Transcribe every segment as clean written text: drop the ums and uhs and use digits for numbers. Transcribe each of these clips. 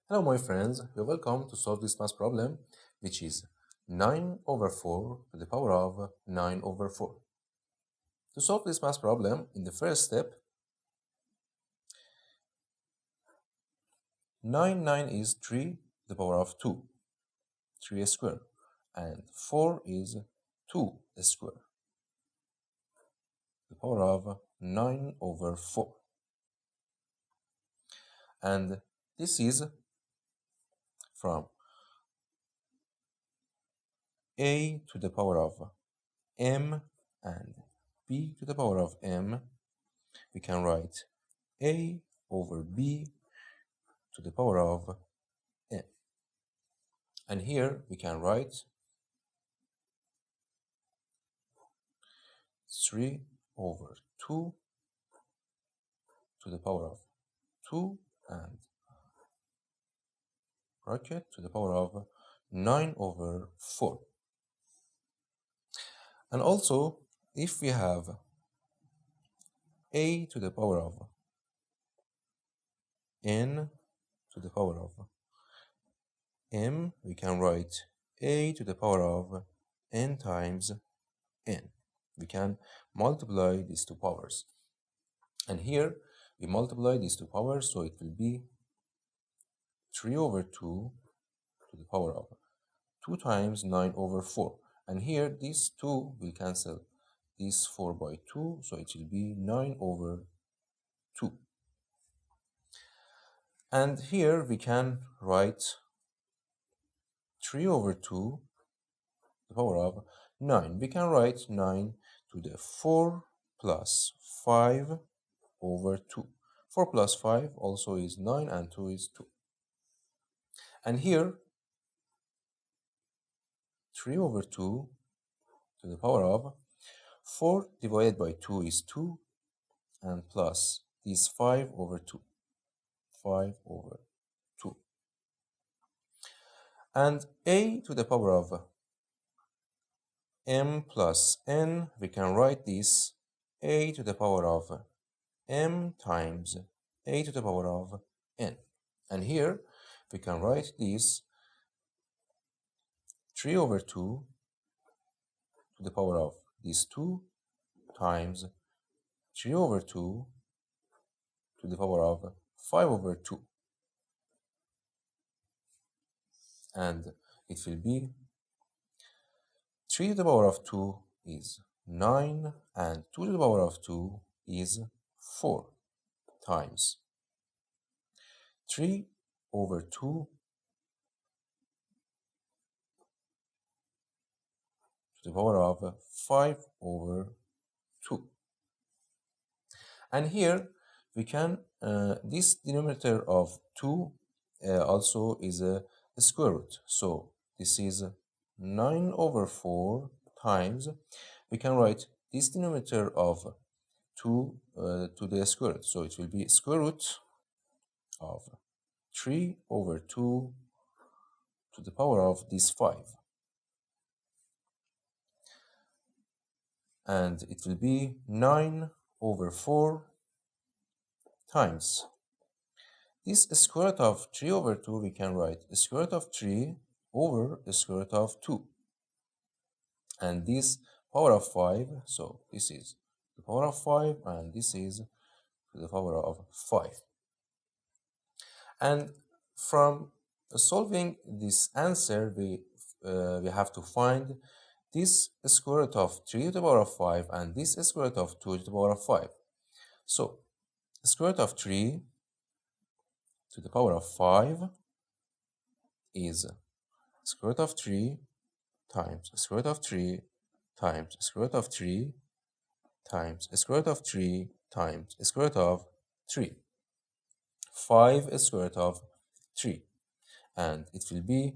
Hello my friends, you're welcome to solve this math problem, which is 9 over 4 to the power of 9 over 4. To solve this math problem, in the first step, 9 is 3 to the power of 2, 3 square, and 4 is 2 square, the power of 9 over 4. And this is from a to the power of m and b to the power of m. We can write a over b to the power of n. And here we can write 3 over 2 to the power of 2 and bracket to the power of 9 over 4. And also, if we have a to the power of n to the power of m, we can write a to the power of n times n. We can multiply these two powers. And here we multiply these two powers, so it will be 3 over 2 to the power of 2 times 9 over 4. And here these 2 will cancel this 4 by 2, so it will be 9 over 2. And here we can write 3 over 2 to the power of 9. We can write 9 to the 4 plus 5 over 2. 4 plus 5 also is 9 and 2 is 2. And here 3 over 2 to the power of 4 divided by 2 is 2 and plus is 5 over 2. 5 over 2. And a to the power of m plus n, we can write this a to the power of m times a to the power of n. And here we can write this 3 over 2 to the power of these 2 times 3 over 2 to the power of 5 over 2. And it will be 3 to the power of 2 is 9 and 2 to the power of 2 is 4 times 3 over 2 to the power of 5 over 2. And here we can, this denominator of 2 also is a square root. So this is 9 over 4 times, we can write this denominator of 2 to the square root. So it will be square root of 3 over 2 to the power of this 5. And it will be 9 over 4 times this square root of 3 over 2, we can write the square root of 3 over the square root of 2. And this power of 5, so this is the power of 5 and this is to the power of 5. And from solving this answer, we have to find this square root of 3 to the power of 5 and this square root of 2 to the power of 5. So square root of 3 to the power of 5 is square root of 3 times square root of 3 times square root of 3 times square root of 3 times square root of 3. 5 square root of 3. And it will be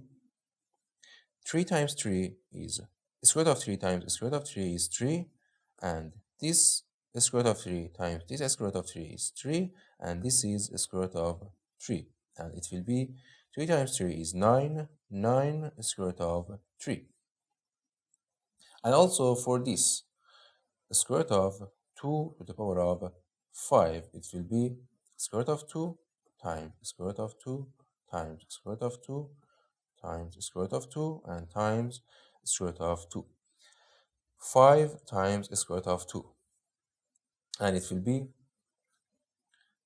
3 times 3 is square root of 3 times square root of 3 is 3. And this square root of 3 times this square root of 3 is 3. And this is square root of 3. And it will be 3 times 3 is 9. 9 square root of 3. And also for this, the square root of 2 to the power of 5, it will be square root of 2 times square root of 2 times square root of 2 times square root of 2 and times square root of 2. 5 times square root of 2. And it will be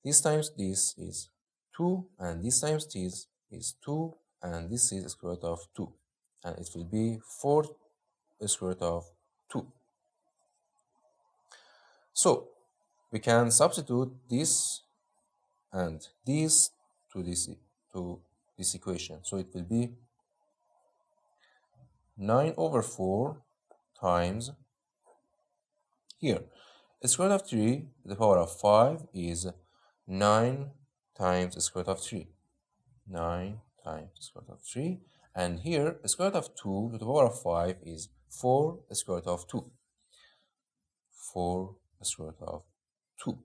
this times this is 2 and this times this is 2 and this is square root of 2. And it will be 4 square root of 2. So we can substitute this and this to this equation. So it will be 9 over 4 times here. Square root of 3 to the power of 5 is 9 times square root of 3. 9 times square root of 3. And here, square root of 2 to the power of 5 is 4 square root of 2. 4 square root of 2.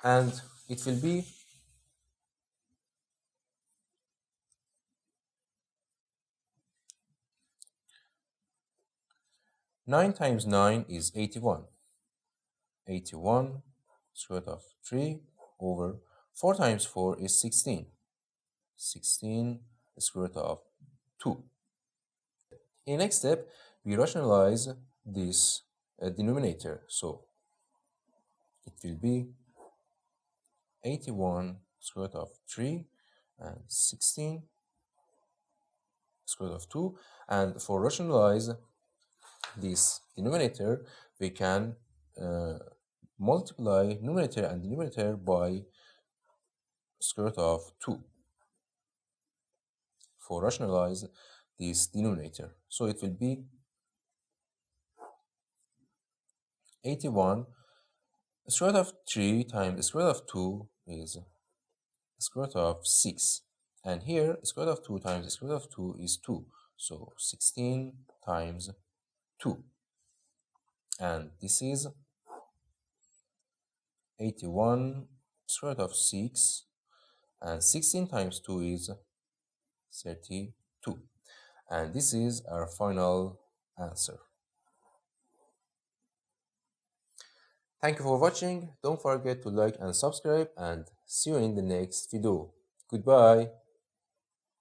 And it will be 9 times 9 is 81. 81 square root of 3 over 4 times 4 is 16. 16 square root of 2. In the next step, we rationalize this denominator. So it will be 81 square root of 3 and 16 square root of 2. And for rationalize this denominator, we can multiply numerator and denominator by square root of 2 for rationalize this denominator. So it will be 81 square root of 3 times square root of 2 is square root of 6. And here, square root of 2 times square root of 2 is 2. So 16 times 2. And this is 81 square root of 6. And 16 times 2 is 32. And this is our final answer. Thank you for watching. Don't forget to like and subscribe and see you in the next video. Goodbye.